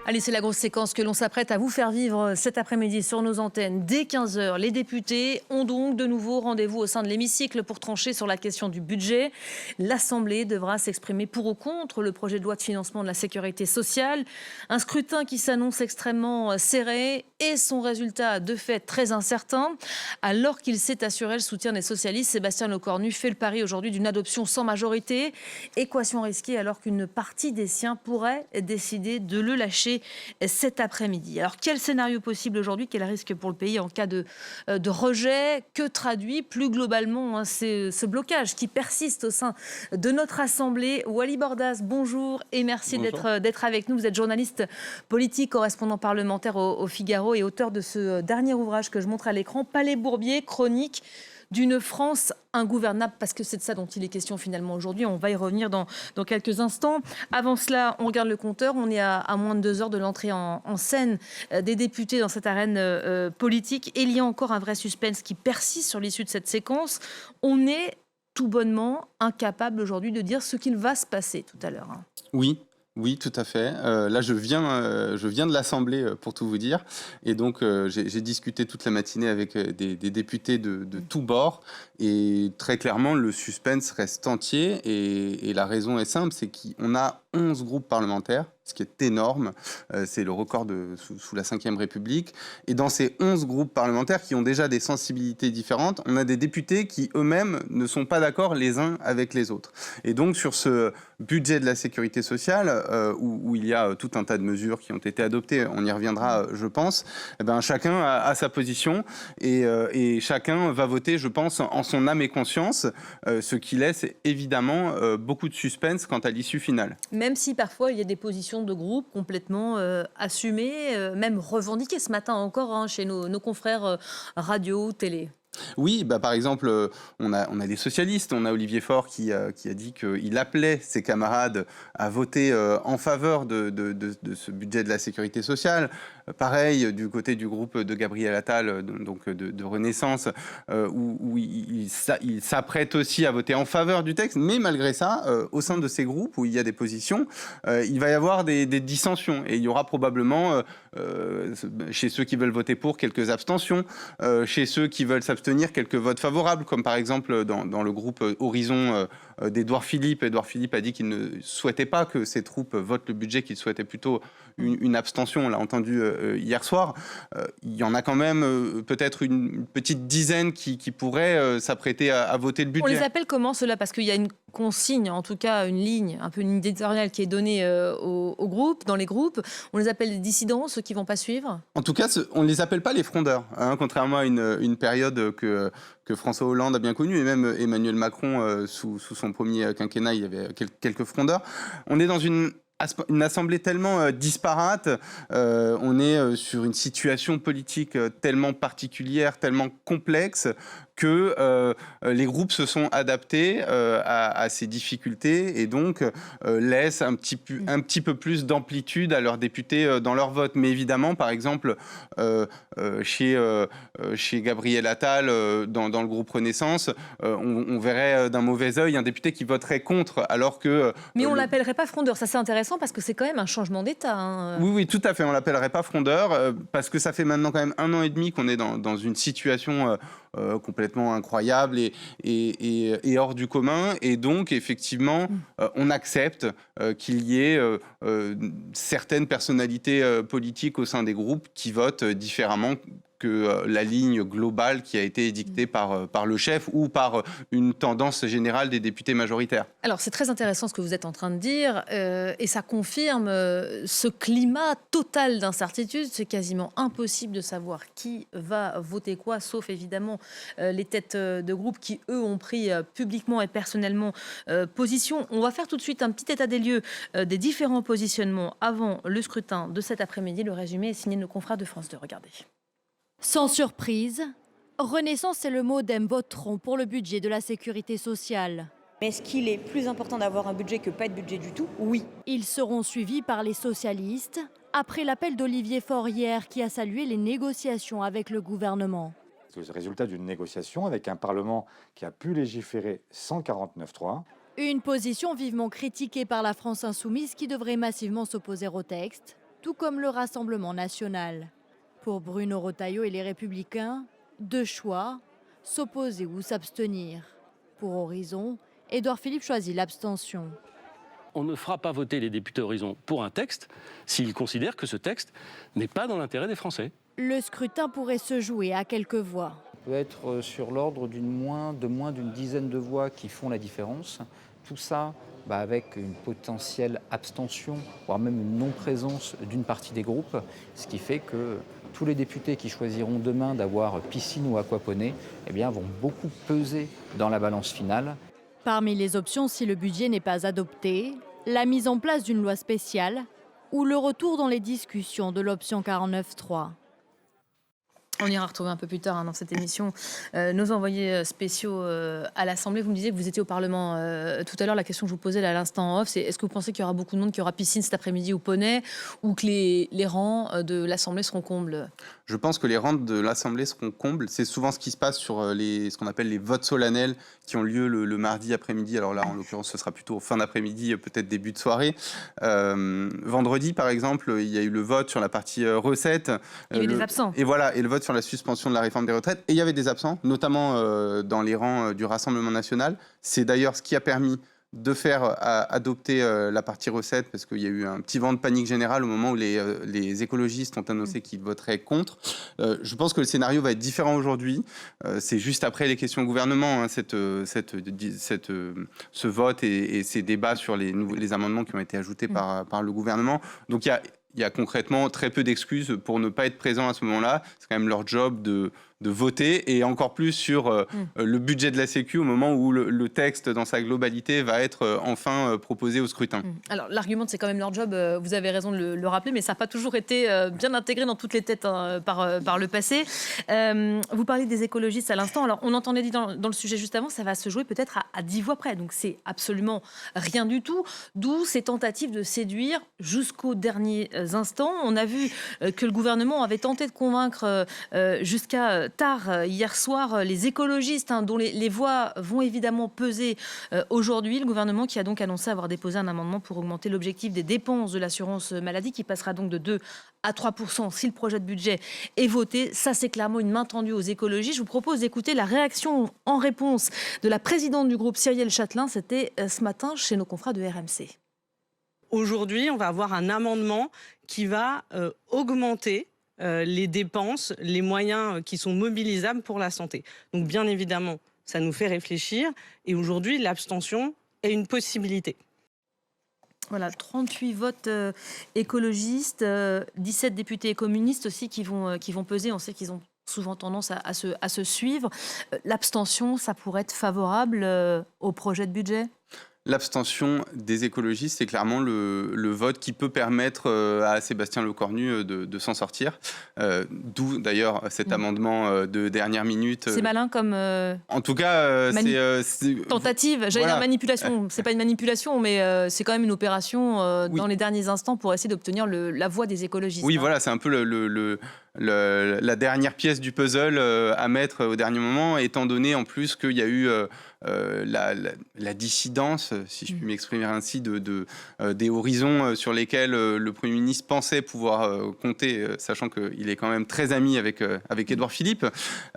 Allez, c'est la grosse séquence que l'on s'apprête à vous faire vivre cet après-midi sur nos antennes. Dès 15 heures, les députés ont donc de nouveau rendez-vous au sein de l'hémicycle pour trancher sur la question du budget. L'Assemblée devra s'exprimer pour ou contre le projet de loi de financement de la sécurité sociale. Un scrutin qui s'annonce extrêmement serré et son résultat de fait très incertain. Alors qu'il s'est assuré le soutien des socialistes, Sébastien Lecornu fait le pari aujourd'hui d'une adoption sans majorité. Équation risquée alors qu'une partie des siens pourrait décider de le lâcher cet après-midi. Alors, quel scénario possible aujourd'hui? Quel risque pour le pays en cas de rejet? Que traduit plus globalement ce blocage qui persiste au sein de notre Assemblée? Wally Bordas, bonjour et merci d'être avec nous. Vous êtes journaliste politique, correspondant parlementaire au Figaro et auteur de ce dernier ouvrage que je montre à l'écran, Palais Bourbier, chronique d'une France ingouvernable, parce que c'est de ça dont il est question finalement aujourd'hui. On va y revenir dans quelques instants. Avant cela, on regarde le compteur. On est à moins de 2 heures de l'entrée en scène des députés dans cette arène politique. Et il y a encore un vrai suspense qui persiste sur l'issue de cette séquence. On est tout bonnement incapable aujourd'hui de dire ce qu'il va se passer tout à l'heure. Oui. Oui, tout à fait. Là, je viens de l'Assemblée, pour tout vous dire. Et donc, j'ai discuté toute la matinée avec des députés de tous bords. Et très clairement, le suspense reste entier. Et la raison est simple, c'est qu'on a 11 groupes parlementaires, ce qui est énorme. C'est le record sous la Ve République. Et dans ces 11 groupes parlementaires qui ont déjà des sensibilités différentes, on a des députés qui eux-mêmes ne sont pas d'accord les uns avec les autres. Et donc, sur ce budget de la sécurité sociale, où il y a tout un tas de mesures qui ont été adoptées, on y reviendra, je pense, eh ben, chacun a sa position et chacun va voter, je pense, en son âme et conscience, ce qui laisse évidemment beaucoup de suspense quant à l'issue finale. Même si parfois il y a des positions de groupe complètement assumées, même revendiquées ce matin encore chez nos confrères radio, télé. Oui, par exemple, on a les socialistes, on a Olivier Faure qui a dit qu'il appelait ses camarades à voter en faveur de ce budget de la sécurité sociale. Pareil, du côté du groupe de Gabriel Attal, donc de Renaissance, où il s'apprête aussi à voter en faveur du texte. Mais malgré ça, au sein de ces groupes où il y a des positions, il va y avoir des dissensions. Et il y aura probablement, chez ceux qui veulent voter pour, quelques abstentions, chez ceux qui veulent s'abstenir, quelques votes favorables, comme par exemple dans le groupe Horizon d'Édouard Philippe. Édouard Philippe a dit qu'il ne souhaitait pas que ses troupes votent le budget, qu'il souhaitait plutôt une abstention. On l'a entendu hier soir. Il y en a quand même peut-être une petite dizaine qui pourraient s'apprêter à voter le budget. On les appelle comment ceux-là? Parce qu'il y a une consigne, en tout cas une ligne, un peu une éditoriale qui est donnée au groupe, dans les groupes. On les appelle les dissidents, ceux qui ne vont pas suivre? En tout cas, on ne les appelle pas les frondeurs, contrairement à une période que François Hollande a bien connue, et même Emmanuel Macron, sous son premier quinquennat, il y avait quelques frondeurs. On est dans une assemblée tellement disparate, on est sur une situation politique tellement particulière, tellement complexe, que les groupes se sont adaptés à ces difficultés et donc laissent un petit peu plus d'amplitude à leurs députés dans leur vote. Mais évidemment, par exemple, chez Gabriel Attal, dans le groupe Renaissance, on verrait d'un mauvais œil un député qui voterait contre, alors que... Mais on ne l'appellerait pas frondeur, ça c'est intéressant parce que c'est quand même un changement d'État. Oui, tout à fait, on ne l'appellerait pas frondeur, parce que ça fait maintenant quand même 1 an et demi qu'on est dans une situation complètement incroyable et hors du commun. Et donc, effectivement, on accepte qu'il y ait certaines personnalités politiques au sein des groupes qui votent différemment que la ligne globale qui a été édictée par le chef ou par une tendance générale des députés majoritaires. Alors, c'est très intéressant ce que vous êtes en train de dire et ça confirme ce climat total d'incertitude. C'est quasiment impossible de savoir qui va voter quoi, sauf évidemment les têtes de groupe qui, eux, ont pris publiquement et personnellement position. On va faire tout de suite un petit état des lieux des différents positionnements avant le scrutin de cet après-midi. Le résumé est signé de nos confrères de France 2. Regardez. Sans surprise, Renaissance et le MoDem voteront pour le budget de la sécurité sociale. Mais est-ce qu'il est plus important d'avoir un budget que pas de budget du tout? Oui. Ils seront suivis par les socialistes, après l'appel d'Olivier Faure hier qui a salué les négociations avec le gouvernement. C'est le résultat d'une négociation avec un Parlement qui a pu légiférer sans 49.3. Une position vivement critiquée par la France insoumise qui devrait massivement s'opposer au texte. tout comme le Rassemblement national. Pour Bruno Retailleau et les Républicains, 2 choix, s'opposer ou s'abstenir. Pour Horizon, Édouard Philippe choisit l'abstention. On ne fera pas voter les députés Horizon pour un texte s'ils considèrent que ce texte n'est pas dans l'intérêt des Français. Le scrutin pourrait se jouer à quelques voix. On peut être sur l'ordre de moins d'une dizaine de voix qui font la différence. Tout ça avec une potentielle abstention, voire même une non-présence d'une partie des groupes, ce qui fait que tous les députés qui choisiront demain d'avoir piscine ou aquaponie vont beaucoup peser dans la balance finale. Parmi les options, si le budget n'est pas adopté, la mise en place d'une loi spéciale ou le retour dans les discussions de l'option 49.3. On ira retrouver un peu plus tard dans cette émission nos envoyés spéciaux à l'Assemblée. Vous me disiez que vous étiez au Parlement tout à l'heure. La question que je vous posais là, à l'instant en off, c'est est-ce que vous pensez qu'il y aura beaucoup de monde qui aura piscine cet après-midi ou poney, ou que les rangs de l'Assemblée seront combles? Je pense que les rangs de l'Assemblée seront combles. C'est souvent ce qui se passe sur ce qu'on appelle les votes solennels qui ont lieu le mardi après-midi. Alors là, en l'occurrence, ce sera plutôt fin d'après-midi, peut-être début de soirée. Vendredi, par exemple, il y a eu le vote sur la partie recettes. Il y avait des absents. Et voilà, et le vote sur la suspension de la réforme des retraites. Et il y avait des absents, notamment dans les rangs du Rassemblement national. C'est d'ailleurs ce qui a permis de faire adopter la partie recettes, parce qu'il y a eu un petit vent de panique générale au moment où les écologistes ont annoncé qu'ils voteraient contre. Je pense que le scénario va être différent aujourd'hui. C'est juste après les questions au gouvernement, ce vote et ces débats sur les amendements qui ont été ajoutés par le gouvernement. Donc il y a concrètement très peu d'excuses pour ne pas être présent à ce moment-là. C'est quand même leur job de voter, et encore plus sur le budget de la Sécu au moment où le texte dans sa globalité va être enfin proposé au scrutin. Alors l'argument, c'est quand même leur job, vous avez raison de le rappeler, mais ça n'a pas toujours été bien intégré dans toutes les têtes par le passé. Vous parlez des écologistes à l'instant. Alors on entendait dit dans le sujet juste avant, ça va se jouer peut-être à 10 voix près, donc c'est absolument rien du tout, d'où ces tentatives de séduire jusqu'aux derniers instants. On a vu que le gouvernement avait tenté de convaincre jusqu'à tard hier soir les écologistes, dont les voix vont évidemment peser aujourd'hui. Le gouvernement qui a donc annoncé avoir déposé un amendement pour augmenter l'objectif des dépenses de l'assurance maladie, qui passera donc de 2 à 3% si le projet de budget est voté. Ça, c'est clairement une main tendue aux écologistes. Je vous propose d'écouter la réaction en réponse de la présidente du groupe, Cyrielle Châtelain. C'était ce matin chez nos confrères de RMC. Aujourd'hui, on va avoir un amendement qui va augmenter les dépenses, les moyens qui sont mobilisables pour la santé. Donc bien évidemment, ça nous fait réfléchir. Et aujourd'hui, l'abstention est une possibilité. Voilà, 38 votes écologistes, 17 députés communistes aussi qui vont peser. On sait qu'ils ont souvent tendance à se suivre. L'abstention, ça pourrait être favorable au projet de budget ? L'abstention des écologistes, c'est clairement le vote qui peut permettre à Sébastien Lecornu de s'en sortir. D'où d'ailleurs cet amendement de dernière minute. C'est malin comme... En tout cas, c'est... Tentative, j'allais dire manipulation. C'est pas une manipulation, mais c'est quand même une opération dans les derniers instants pour essayer d'obtenir la voix des écologistes. Oui, voilà, c'est un peu la dernière pièce du puzzle à mettre au dernier moment, étant donné en plus qu'il y a eu la dissidence, si je puis m'exprimer ainsi, des horizons sur lesquels le Premier ministre pensait pouvoir compter, sachant qu'il est quand même très ami avec Édouard Philippe.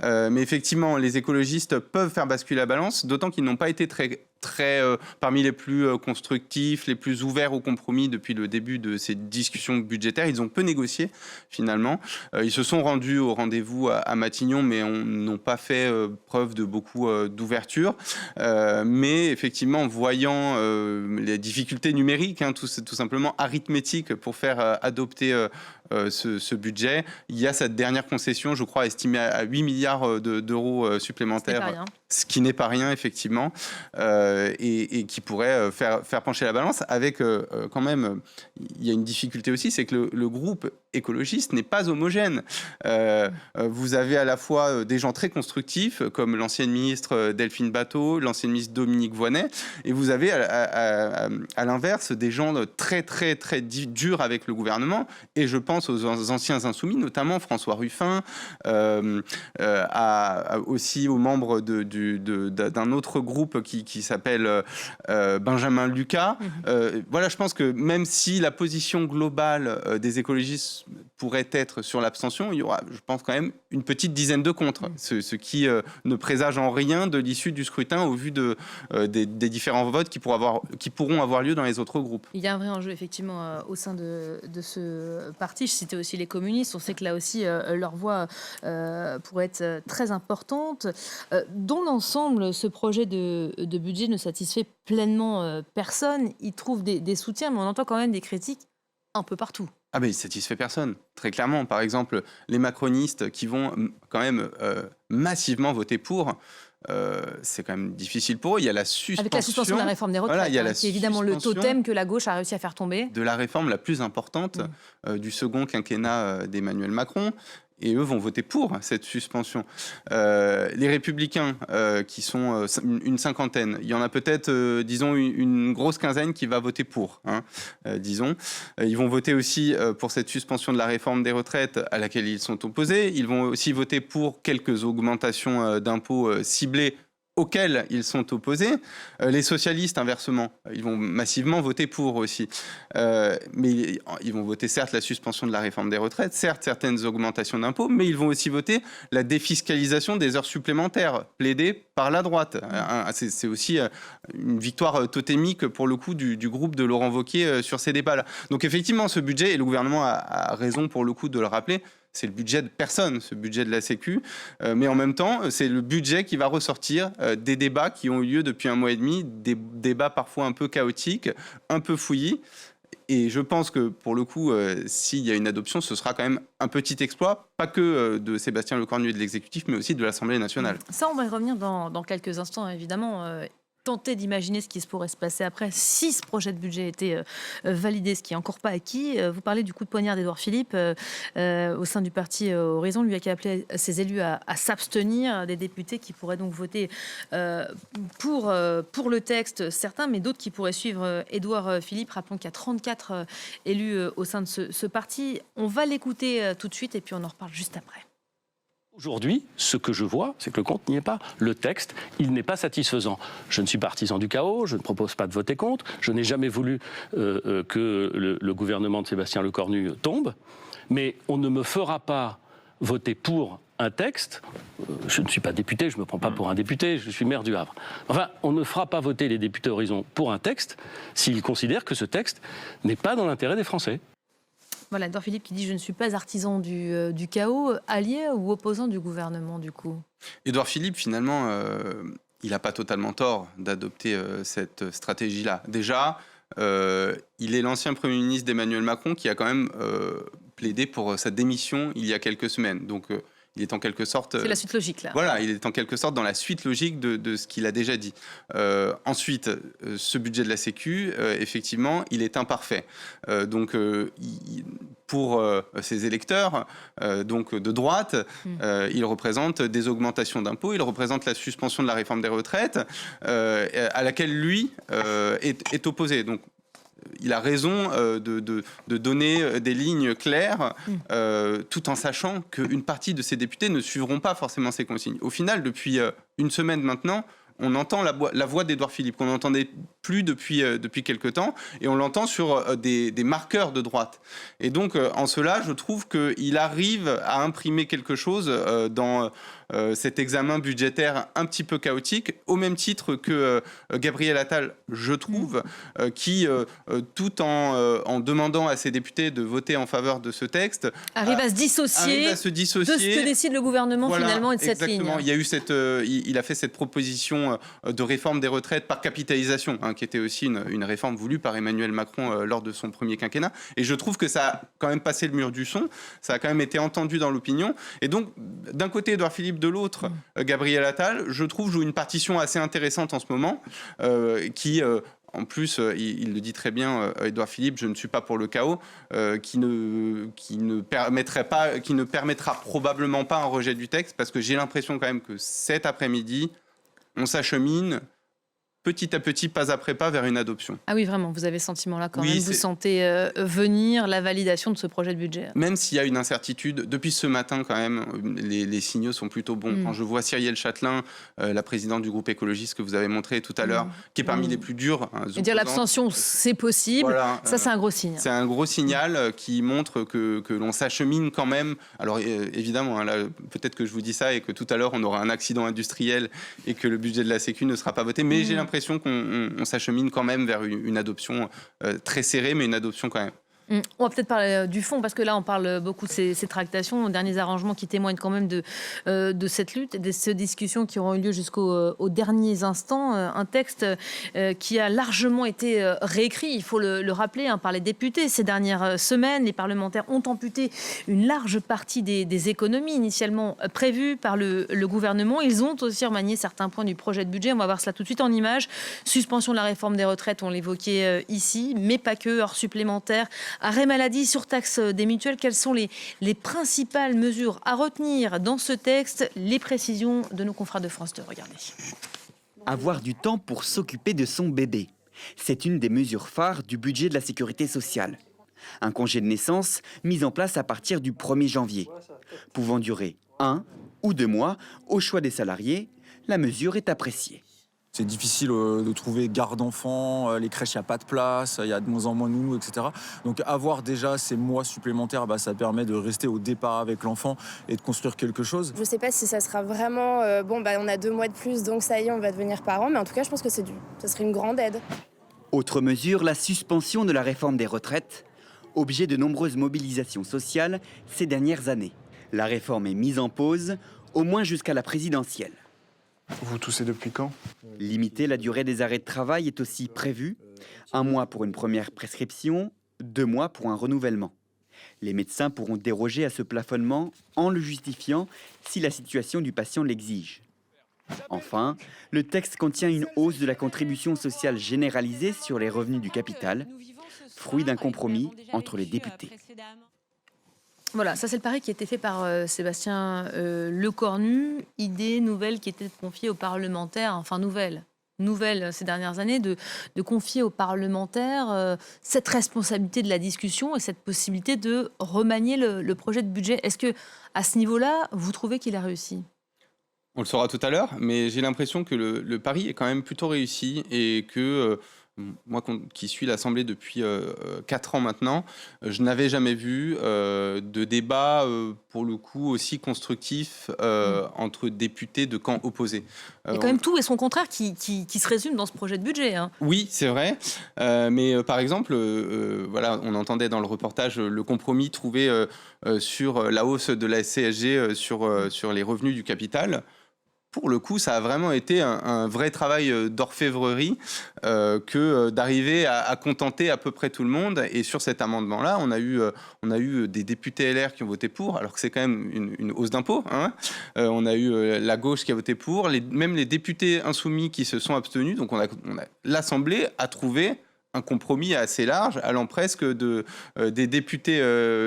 Mais effectivement, les écologistes peuvent faire basculer la balance, d'autant qu'ils n'ont pas été très parmi les plus constructifs, les plus ouverts au compromis depuis le début de ces discussions budgétaires. Ils ont peu négocié, finalement. Ils se sont rendus au rendez-vous à Matignon, mais n'ont pas fait preuve de beaucoup d'ouverture. Mais effectivement, voyant les difficultés numériques, tout simplement arithmétiques, pour faire adopter ce budget, il y a cette dernière concession, je crois, estimée à 8 milliards d'euros supplémentaires, ce qui n'est pas rien, effectivement, et qui pourrait faire pencher la balance, avec quand même, il y a une difficulté aussi, c'est que le groupe écologiste n'est pas homogène. Vous avez à la fois des gens très constructifs, comme l'ancienne ministre Delphine Batho, l'ancienne ministre Dominique Voynet, et vous avez à l'inverse des gens très, très, très durs avec le gouvernement, et je pense aux anciens insoumis, notamment François Ruffin, aussi aux membres d'un autre groupe qui s'appelle Benjamin Lucas. Voilà, je pense que même si la position globale des écologistes pourrait être sur l'abstention, il y aura, je pense, quand même une petite dizaine de contre, ce qui ne présage en rien de l'issue du scrutin au vu des différents votes qui pourront avoir lieu dans les autres groupes. Il y a un vrai enjeu, effectivement, au sein de ce parti. Je citais aussi les communistes. On sait que là aussi, leur voix pourrait être très importante. Dans l'ensemble, ce projet de budget ne satisfait pleinement personne. Il trouve des soutiens, mais on entend quand même des critiques un peu partout. Ah ben, il ne satisfait personne, très clairement. Par exemple, les macronistes qui vont quand même massivement voter pour, c'est quand même difficile pour eux. Il y a la suspension... Avec la suspension de la réforme des retraites, voilà, qui est évidemment le totem que la gauche a réussi à faire tomber. De la réforme la plus importante du second quinquennat d'Emmanuel Macron. Et eux vont voter pour cette suspension. Les Républicains, qui sont une cinquantaine, il y en a peut-être, disons, une grosse quinzaine qui va voter pour, disons. Ils vont voter aussi pour cette suspension de la réforme des retraites à laquelle ils sont opposés. Ils vont aussi voter pour quelques augmentations d'impôts ciblées auxquels ils sont opposés. Les socialistes, inversement, ils vont massivement voter pour aussi. Mais ils vont voter certes la suspension de la réforme des retraites, certes certaines augmentations d'impôts, mais ils vont aussi voter la défiscalisation des heures supplémentaires, plaidée par la droite. C'est aussi une victoire totémique, pour le coup, du groupe de Laurent Wauquiez sur ces débats-là. Donc effectivement, ce budget, et le gouvernement a raison pour le coup de le rappeler, c'est le budget de personne, ce budget de la Sécu. Mais en même temps, c'est le budget qui va ressortir des débats qui ont eu lieu depuis 1 mois et demi, des débats parfois un peu chaotiques, un peu fouillis. Et je pense que, pour le coup, s'il y a une adoption, ce sera quand même un petit exploit, pas que de Sébastien Lecornu et de l'exécutif, mais aussi de l'Assemblée nationale. Ça, on va y revenir dans quelques instants, évidemment. Tenter d'imaginer ce qui pourrait se passer après si ce projet de budget était validé, ce qui n'est encore pas acquis. Vous parlez du coup de poignard d'Édouard Philippe au sein du parti Horizon, lui qui a appelé ses élus à s'abstenir, des députés qui pourraient donc voter pour le texte, certains, mais d'autres qui pourraient suivre Édouard Philippe. Rappelons qu'il y a 34 élus au sein de ce parti. On va l'écouter tout de suite et puis on en reparle juste après. Aujourd'hui, ce que je vois, c'est que le compte n'y est pas. Le texte, il n'est pas satisfaisant. Je ne suis partisan du chaos, je ne propose pas de voter contre, je n'ai jamais voulu que le gouvernement de Sébastien Lecornu tombe, mais on ne me fera pas voter pour un texte. Je ne suis pas député, je ne me prends pas pour un député, je suis maire du Havre. Enfin, on ne fera pas voter les députés Horizon pour un texte s'ils considèrent que ce texte n'est pas dans l'intérêt des Français. Voilà, Édouard Philippe qui dit « Je ne suis pas artisan du chaos », allié ou opposant du gouvernement, du coup ? Édouard Philippe, finalement, il n'a pas totalement tort d'adopter cette stratégie-là. Déjà, il est l'ancien Premier ministre d'Emmanuel Macron qui a quand même plaidé pour sa démission il y a quelques semaines. Donc, il est en quelque sorte... C'est la suite logique, là. Voilà, il est en quelque sorte dans la suite logique de ce qu'il a déjà dit. Ensuite, ce budget de la Sécu, effectivement, il est imparfait. Donc, pour ses électeurs, donc de droite, il représente des augmentations d'impôts, il représente la suspension de la réforme des retraites, à laquelle lui est opposé. Donc, il a raison de donner des lignes claires, tout en sachant qu'une partie de ces députés ne suivront pas forcément ces consignes. Au final, depuis une semaine maintenant, on entend la voix d'Édouard Philippe, qu'on n'entendait plus depuis quelque temps, et on l'entend sur des marqueurs de droite. Et donc, en cela, je trouve qu'il arrive à imprimer quelque chose dans cet examen budgétaire un petit peu chaotique, au même titre que Gabriel Attal, je trouve, qui, tout en demandant à ses députés de voter en faveur de ce texte, arrive à se dissocier de ce que décide le gouvernement, voilà, finalement, et de cette ligne. Il y a eu il a fait cette proposition de réforme des retraites par capitalisation, qui était aussi une réforme voulue par Emmanuel Macron lors de son premier quinquennat. Et je trouve que ça a quand même passé le mur du son, ça a quand même été entendu dans l'opinion. Et donc, d'un côté, Édouard Philippe, de l'autre, Gabriel Attal, je trouve, joue une partition assez intéressante en ce moment, qui en plus, il le dit très bien, Édouard Philippe, je ne suis pas pour le chaos, qui ne permettra probablement pas un rejet du texte, parce que j'ai l'impression quand même que cet après-midi, on s'achemine petit à petit, pas après pas, vers une adoption. Ah oui, vraiment, vous avez ce sentiment-là quand Oui, même. Vous sentez venir la validation de ce projet de budget. Même s'il y a une incertitude, depuis ce matin quand même, les signaux sont plutôt bons. Quand je vois Cyrielle Châtelain, la présidente du groupe écologiste que vous avez montré tout à l'heure, qui est parmi les plus durs. Et dire l'abstention, c'est possible, voilà, ça c'est un gros signe. C'est un gros signal qui montre que l'on s'achemine quand même. Alors évidemment, là, peut-être que je vous dis ça et que tout à l'heure on aura un accident industriel et que le budget de la Sécu ne sera pas voté, mais j'ai l'impression qu'on s'achemine quand même vers une adoption très serrée, mais une adoption quand même. On va peut-être parler du fond, parce que là, on parle beaucoup de ces tractations, derniers arrangements qui témoignent quand même de cette lutte et de ces discussions qui auront eu lieu jusqu'aux derniers instants. Un texte qui a largement été réécrit, il faut le rappeler, par les députés. Ces dernières semaines, les parlementaires ont amputé une large partie des économies initialement prévues par le gouvernement. Ils ont aussi remanié certains points du projet de budget. On va voir cela tout de suite en images. Suspension de la réforme des retraites, on l'évoquait ici, mais pas que, heures supplémentaires, arrêt maladie, surtaxe des mutuelles. Quelles sont les principales mesures à retenir dans ce texte? Les précisions de nos confrères de France 2. Regardez. Avoir du temps pour s'occuper de son bébé. C'est une des mesures phares du budget de la sécurité sociale. Un congé de naissance mis en place à partir du 1er janvier. Pouvant durer 1 ou 2 mois, au choix des salariés, la mesure est appréciée. C'est difficile de trouver garde d'enfants, les crèches, il n'y a pas de place, il y a de moins en moins de nounous, etc. Donc avoir déjà ces mois supplémentaires, ça permet de rester au départ avec l'enfant et de construire quelque chose. Je ne sais pas si ça sera vraiment, on a 2 mois de plus, donc ça y est, on va devenir parents, mais en tout cas, je pense que ça serait une grande aide. Autre mesure, la suspension de la réforme des retraites, objet de nombreuses mobilisations sociales ces dernières années. La réforme est mise en pause, au moins jusqu'à la présidentielle. Vous toussez depuis quand? Limiter la durée des arrêts de travail est aussi prévu. 1 mois pour une première prescription, 2 mois pour un renouvellement. Les médecins pourront déroger à ce plafonnement en le justifiant si la situation du patient l'exige. Enfin, le texte contient une hausse de la contribution sociale généralisée sur les revenus du capital, fruit d'un compromis entre les députés. Voilà, ça c'est le pari qui a été fait par Sébastien Lecornu. Idée nouvelle qui était confiée aux parlementaires, enfin nouvelle ces dernières années, de confier aux parlementaires cette responsabilité de la discussion et cette possibilité de remanier le projet de budget. Est-ce que à ce niveau-là, vous trouvez qu'il a réussi ? On le saura tout à l'heure, mais j'ai l'impression que le pari est quand même plutôt réussi et que moi qui suis l'Assemblée depuis 4 ans maintenant, je n'avais jamais vu de débat pour le coup aussi constructif entre députés de camps opposés. Il y a quand même tout et son contraire qui se résume dans ce projet de budget. Oui, c'est vrai. Mais par exemple, voilà, on entendait dans le reportage le compromis trouvé sur la hausse de la CSG sur les revenus du capital. Pour le coup, ça a vraiment été un vrai travail d'orfèvrerie que d'arriver à contenter à peu près tout le monde. Et sur cet amendement-là, on a eu des députés LR qui ont voté pour, alors que c'est quand même une hausse d'impôts. On a eu la gauche qui a voté pour, même les députés insoumis qui se sont abstenus. Donc l'Assemblée a trouvé un compromis assez large, allant presque des députés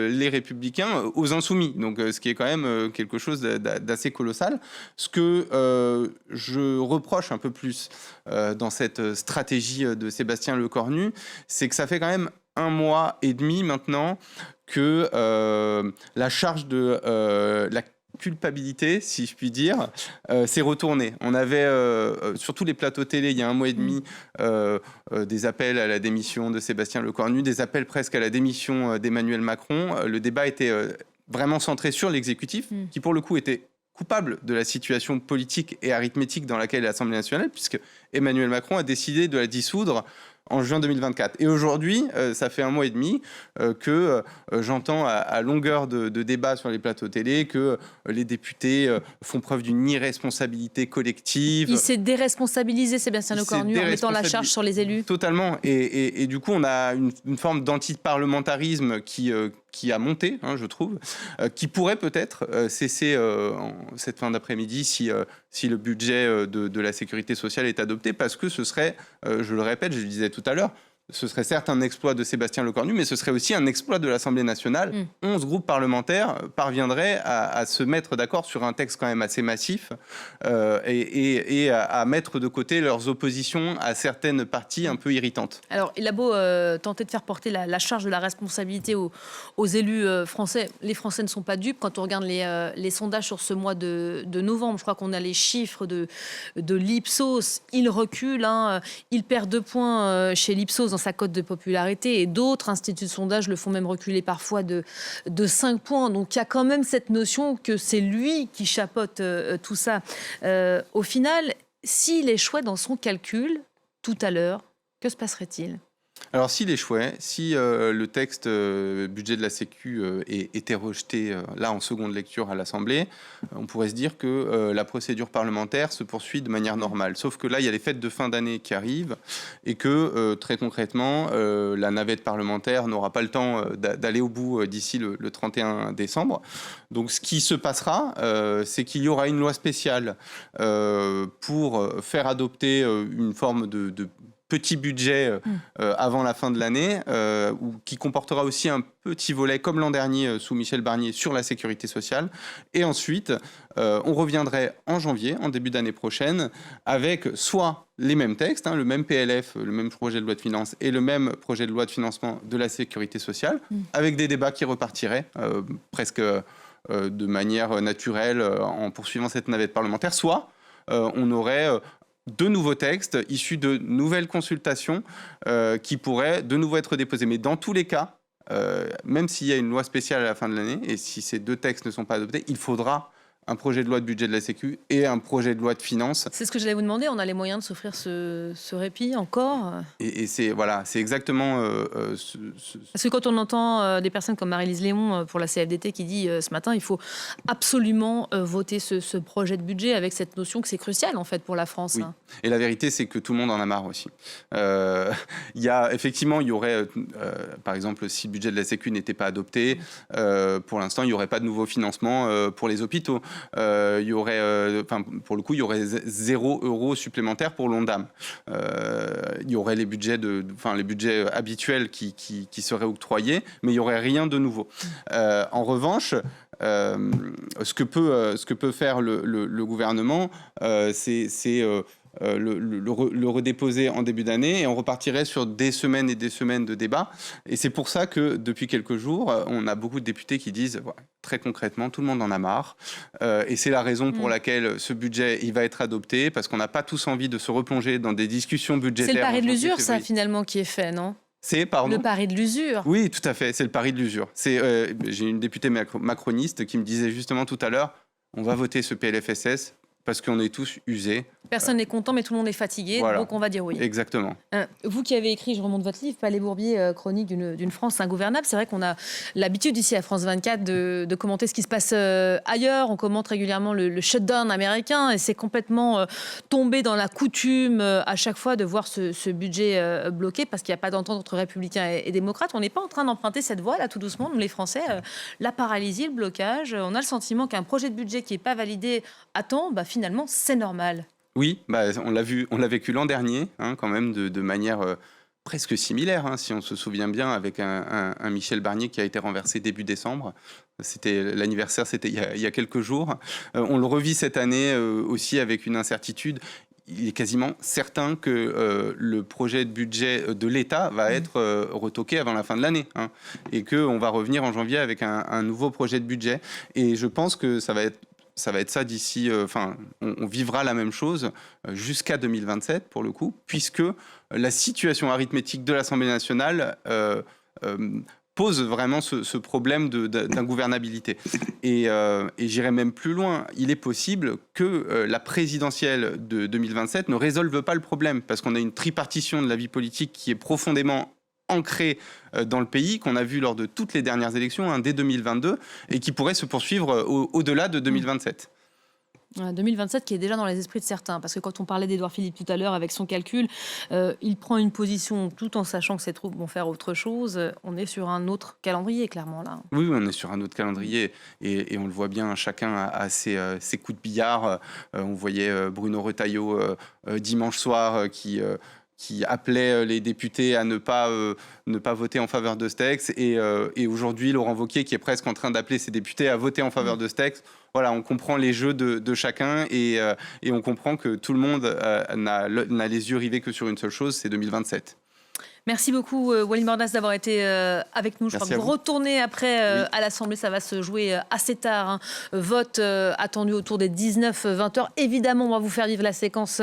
les Républicains aux Insoumis. Donc, ce qui est quand même quelque chose d'assez colossal. Ce que je reproche un peu plus dans cette stratégie de Sébastien Lecornu, c'est que ça fait quand même 1 mois et demi maintenant que la charge de la culpabilité, si je puis dire, s'est retournée. On avait, sur tous les plateaux télé, il y a 1 mois et demi, des appels à la démission de Sébastien Lecornu, des appels presque à la démission d'Emmanuel Macron. Le débat était vraiment centré sur l'exécutif, qui pour le coup était coupable de la situation politique et arithmétique dans laquelle est l'Assemblée nationale, puisque Emmanuel Macron a décidé de la dissoudre en juin 2024. Et aujourd'hui, ça fait 1 mois et demi que j'entends à longueur de débat sur les plateaux télé que les députés font preuve d'une irresponsabilité collective. Il s'est déresponsabilisé, Sébastien Lecornu, en mettant la charge sur les élus. Totalement. Et du coup, on a une forme d'antiparlementarisme qui a monté, je trouve, qui pourrait peut-être cesser cette fin d'après-midi si le budget de la sécurité sociale est adopté, parce que ce serait, je le répète, je le disais tout tout à l'heure, ce serait certes un exploit de Sébastien Lecornu, mais ce serait aussi un exploit de l'Assemblée nationale. 11 groupes parlementaires parviendraient à se mettre d'accord sur un texte quand même assez massif et à mettre de côté leurs oppositions à certaines parties un peu irritantes. Alors, il a beau tenter de faire porter la charge de la responsabilité aux élus français. Les Français ne sont pas dupes. Quand on regarde les sondages sur ce mois de novembre, je crois qu'on a les chiffres de l'Ipsos. Il recule, il perd 2 points chez l'Ipsos dans sa cote de popularité, et d'autres instituts de sondage le font même reculer parfois de 5 points. Donc il y a quand même cette notion que c'est lui qui chapeaute tout ça. Au final, s'il échouait dans son calcul tout à l'heure, que se passerait-il ? Alors s'il échouait, si le texte budget de la Sécu était rejeté là en seconde lecture à l'Assemblée, on pourrait se dire que la procédure parlementaire se poursuit de manière normale. Sauf que là, il y a les fêtes de fin d'année qui arrivent et que très concrètement, la navette parlementaire n'aura pas le temps d'aller au bout d'ici le 31 décembre. Donc ce qui se passera, c'est qu'il y aura une loi spéciale pour faire adopter une forme de petit budget avant la fin de l'année, qui comportera aussi un petit volet, comme l'an dernier sous Michel Barnier, sur la sécurité sociale. Et ensuite, on reviendrait en janvier, en début d'année prochaine, avec soit les mêmes textes, le même PLF, le même projet de loi de finances et le même projet de loi de financement de la sécurité sociale, avec des débats qui repartiraient presque de manière naturelle en poursuivant cette navette parlementaire, soit on aurait de nouveaux textes issus de nouvelles consultations qui pourraient de nouveau être déposés. Mais dans tous les cas, même s'il y a une loi spéciale à la fin de l'année, et si ces 2 textes ne sont pas adoptés, il faudra un projet de loi de budget de la Sécu et un projet de loi de finances. C'est ce que j'allais vous demander. On a les moyens de s'offrir ce répit encore ? Et c'est exactement... Parce que quand on entend des personnes comme Marie-Lise Léon pour la CFDT qui dit ce matin, il faut absolument voter ce projet de budget avec cette notion que c'est crucial en fait pour la France. Oui. Et la vérité, c'est que tout le monde en a marre aussi. Il y aurait, par exemple, si le budget de la Sécu n'était pas adopté, pour l'instant, il n'y aurait pas de nouveau financement pour les hôpitaux. Il y aurait, pour le coup, il y aurait 0 € supplémentaire pour l'ONDAM. Il y aurait les budgets habituels qui seraient octroyés, mais il n'y aurait rien de nouveau. En revanche, ce que peut faire le gouvernement, c'est le redéposer en début d'année et on repartirait sur des semaines et des semaines de débats. Et c'est pour ça que depuis quelques jours, on a beaucoup de députés qui disent très concrètement, tout le monde en a marre. Et c'est la raison pour laquelle ce budget il va être adopté, parce qu'on n'a pas tous envie de se replonger dans des discussions budgétaires. C'est le pari de l'usure, ça, finalement, qui est fait, non ? Le pari de l'usure. Oui, tout à fait, c'est le pari de l'usure. J'ai une députée macroniste qui me disait justement tout à l'heure, on va voter ce PLFSS parce qu'on est tous usés. Personne n'est content, mais tout le monde est fatigué, donc on va dire oui. Exactement. Vous qui avez écrit, je remonte votre livre, Palais Bourbier, chronique d'une France ingouvernable, c'est vrai qu'on a l'habitude ici à France 24 de commenter ce qui se passe ailleurs. On commente régulièrement le shutdown américain et c'est complètement tombé dans la coutume à chaque fois de voir ce budget bloqué parce qu'il n'y a pas d'entente entre républicains et démocrates. On n'est pas en train d'emprunter cette voie là tout doucement, nous les Français, la paralysie, le blocage. On a le sentiment qu'un projet de budget qui n'est pas validé à temps, finalement c'est normal. Oui, on l'a vécu l'an dernier, quand même, de manière presque similaire, si on se souvient bien, avec un Michel Barnier qui a été renversé début décembre. L'anniversaire, c'était il y a quelques jours. On le revit cette année aussi avec une incertitude. Il est quasiment certain que le projet de budget de l'État va être retoqué avant la fin de l'année, et qu'on va revenir en janvier avec un nouveau projet de budget. Et je pense que ça va être ça d'ici, on vivra la même chose jusqu'à 2027 pour le coup, puisque la situation arithmétique de l'Assemblée nationale pose vraiment ce problème d'ingouvernabilité. Et j'irai même plus loin, il est possible que la présidentielle de 2027 ne résolve pas le problème, parce qu'on a une tripartition de la vie politique qui est profondément ancré dans le pays, qu'on a vu lors de toutes les dernières élections, dès 2022, et qui pourrait se poursuivre au-delà de 2027. 2027 qui est déjà dans les esprits de certains, parce que quand on parlait d'Édouard Philippe tout à l'heure avec son calcul, il prend une position tout en sachant que ses troupes vont faire autre chose. On est sur un autre calendrier, clairement, là. Oui, on est sur un autre calendrier, et on le voit bien, chacun a ses coups de billard. On voyait Bruno Retailleau dimanche soir qui qui appelait les députés à ne pas voter en faveur de ce texte. Et aujourd'hui, Laurent Wauquiez, qui est presque en train d'appeler ses députés à voter en faveur de ce texte. Voilà, on comprend les jeux de chacun et on comprend que tout le monde n'a les yeux rivés que sur une seule chose, c'est 2027. Merci beaucoup, Walid Mordas, d'avoir été avec nous. Je crois que vous retournez après à l'Assemblée. Ça va se jouer assez tard. Hein. Vote attendu autour des 19-20 heures. Évidemment, on va vous faire vivre la séquence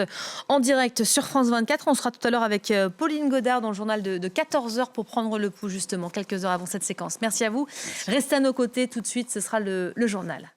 en direct sur France 24. On sera tout à l'heure avec Pauline Godard dans le journal de 14 heures pour prendre le pouls, justement, quelques heures avant cette séquence. Merci à vous. Restez à nos côtés. Tout de suite, ce sera le journal.